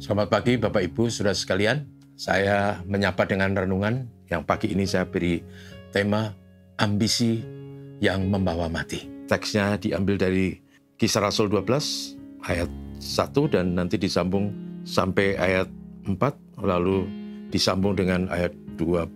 Selamat pagi Bapak Ibu, Saudara sekalian. Saya menyapa dengan renungan yang pagi ini saya beri tema ambisi yang membawa mati. Teksnya diambil dari Kisah Rasul 12 ayat 1 dan nanti disambung sampai ayat 4, lalu disambung dengan ayat 20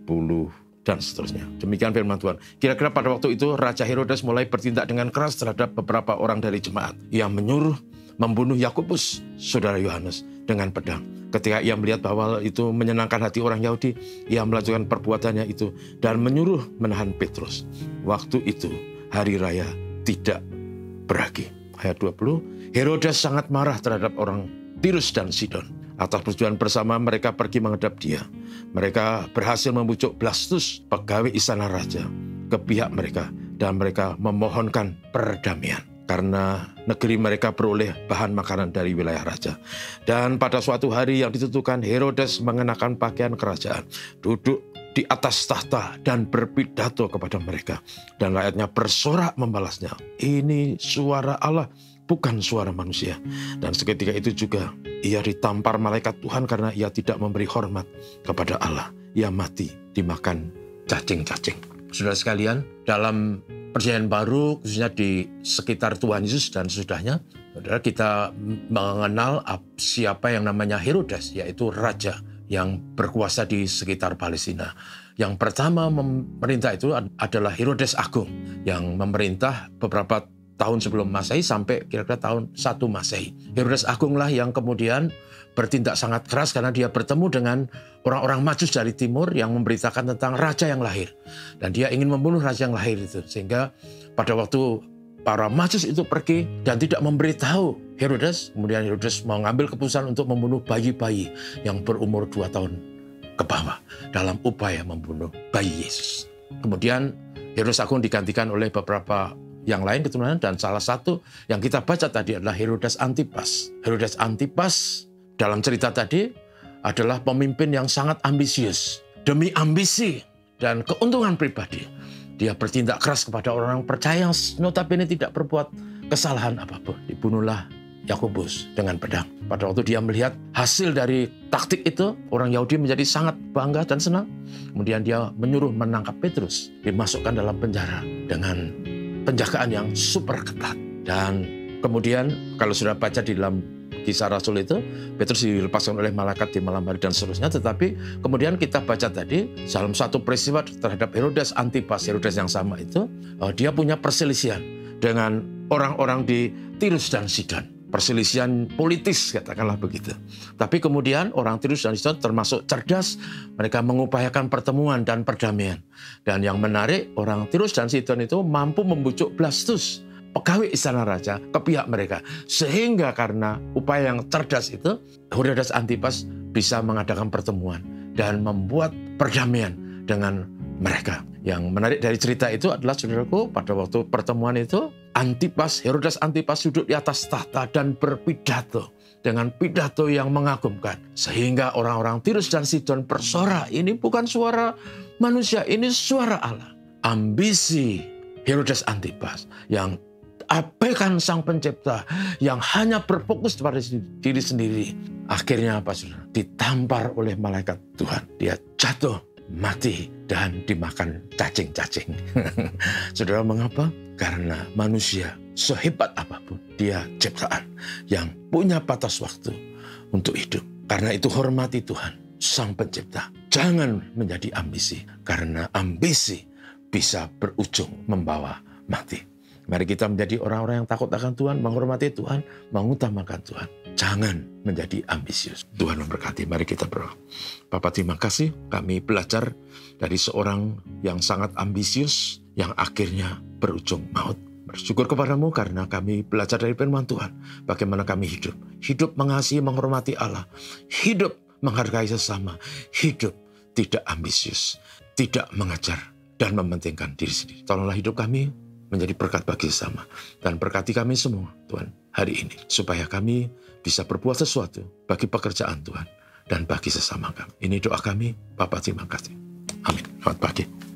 dan seterusnya. Demikian firman Tuhan. Kira-kira pada waktu itu Raja Herodes mulai bertindak dengan keras terhadap beberapa orang dari jemaat. Ia menyuruh membunuh Yakobus, saudara Yohanes, dengan pedang. Ketika ia melihat bahwa itu menyenangkan hati orang Yahudi, ia melanjutkan perbuatannya itu dan menyuruh menahan Petrus. Waktu itu hari raya tidak beragi. Ayat 20, Herodes sangat marah terhadap orang Tirus dan Sidon. Atas persetujuan bersama mereka pergi menghadap dia. Mereka berhasil membujuk Blastus, pegawai istana raja, ke pihak mereka. Dan mereka memohonkan perdamaian. Karena negeri mereka beroleh bahan makanan dari wilayah raja. Dan pada suatu hari yang ditentukan, Herodes mengenakan pakaian kerajaan, duduk di atas tahta dan berpidato kepada mereka. Dan rakyatnya bersorak membalasnya, ini suara Allah, bukan suara manusia. Dan seketika itu juga ia ditampar malaikat Tuhan karena ia tidak memberi hormat kepada Allah. Ia mati dimakan cacing-cacing. Saudara sekalian, dalam Perjanjian Baru, khususnya di sekitar Tuhan Yesus dan sesudahnya, saudara, kita mengenal siapa yang namanya Herodes, yaitu raja yang berkuasa di sekitar Palestina. Yang pertama memerintah itu adalah Herodes Agung, yang memerintah beberapa tahun sebelum Masehi sampai kira-kira tahun 1 Masehi. Herodes Agung lah yang kemudian bertindak sangat keras karena dia bertemu dengan orang-orang Majus dari timur yang memberitakan tentang raja yang lahir. Dan dia ingin membunuh raja yang lahir itu. Sehingga pada waktu para Majus itu pergi dan tidak memberitahu Herodes, kemudian Herodes mengambil keputusan untuk membunuh bayi-bayi yang berumur 2 tahun ke bawah dalam upaya membunuh bayi Yesus. Kemudian Herodes Agung digantikan oleh beberapa yang lain keturunan, dan salah satu yang kita baca tadi adalah Herodes Antipas. Herodes Antipas dalam cerita tadi adalah pemimpin yang sangat ambisius. Demi ambisi dan keuntungan pribadi, dia bertindak keras kepada orang-orang percaya yang notabene tidak berbuat kesalahan apapun. Dibunuhlah Yakobus dengan pedang. Pada waktu dia melihat hasil dari taktik itu, orang Yahudi menjadi sangat bangga dan senang. Kemudian dia menyuruh menangkap Petrus, dimasukkan dalam penjara dengan penjagaan yang super ketat. Dan kemudian kalau sudah baca di dalam Kisah Rasul itu, Petrus dilepaskan oleh malaikat di malam hari dan seterusnya. Tetapi kemudian kita baca tadi dalam satu peristiwa terhadap Herodes Antipas, Herodes yang sama itu, dia punya perselisihan dengan orang-orang di Tirus dan Sidon. Perselisihan politis, katakanlah begitu. Tapi kemudian orang Tirus dan Sidon termasuk cerdas, mereka mengupayakan pertemuan dan perdamaian. Dan yang menarik, orang Tirus dan Sidon itu mampu membujuk Blastus, pegawai istana raja, ke pihak mereka. Sehingga karena upaya yang cerdas itu, Herodes Antipas bisa mengadakan pertemuan dan membuat perdamaian dengan mereka. Yang menarik dari cerita itu adalah, saudaraku, pada waktu pertemuan itu, Herodes Antipas duduk di atas tahta dan berpidato dengan pidato yang mengagumkan. Sehingga orang-orang Tirus dan Sidon bersorak, ini bukan suara manusia, ini suara Allah. Ambisi Herodes Antipas yang abaikan Sang Pencipta, yang hanya berfokus pada diri sendiri. Akhirnya apa, saudara? Ditampar oleh malaikat Tuhan. Dia jatuh, mati, dan dimakan cacing-cacing. Saudara, mengapa? Karena manusia sehebat apapun, dia ciptaan yang punya batas waktu untuk hidup. Karena itu hormati Tuhan, Sang Pencipta. Jangan menjadi ambisi, karena ambisi bisa berujung membawa mati. Mari kita menjadi orang-orang yang takut akan Tuhan, menghormati Tuhan, mengutamakan Tuhan. Jangan menjadi ambisius. Tuhan memberkati. Mari kita berdoa. Bapa, terima kasih kami belajar dari seorang yang sangat ambisius, yang akhirnya berujung maut. Bersyukur kepadamu karena kami belajar dari firman Tuhan. Bagaimana kami hidup. Hidup mengasihi, menghormati Allah. Hidup menghargai sesama. Hidup tidak ambisius. Tidak mengejar dan mementingkan diri sendiri. Tolonglah hidup kami menjadi berkat bagi sesama. Dan berkati kami semua, Tuhan, hari ini. Supaya kami bisa berbuat sesuatu bagi pekerjaan Tuhan dan bagi sesama kami. Ini doa kami, Bapa, terima kasih. Amin. Selamat pagi.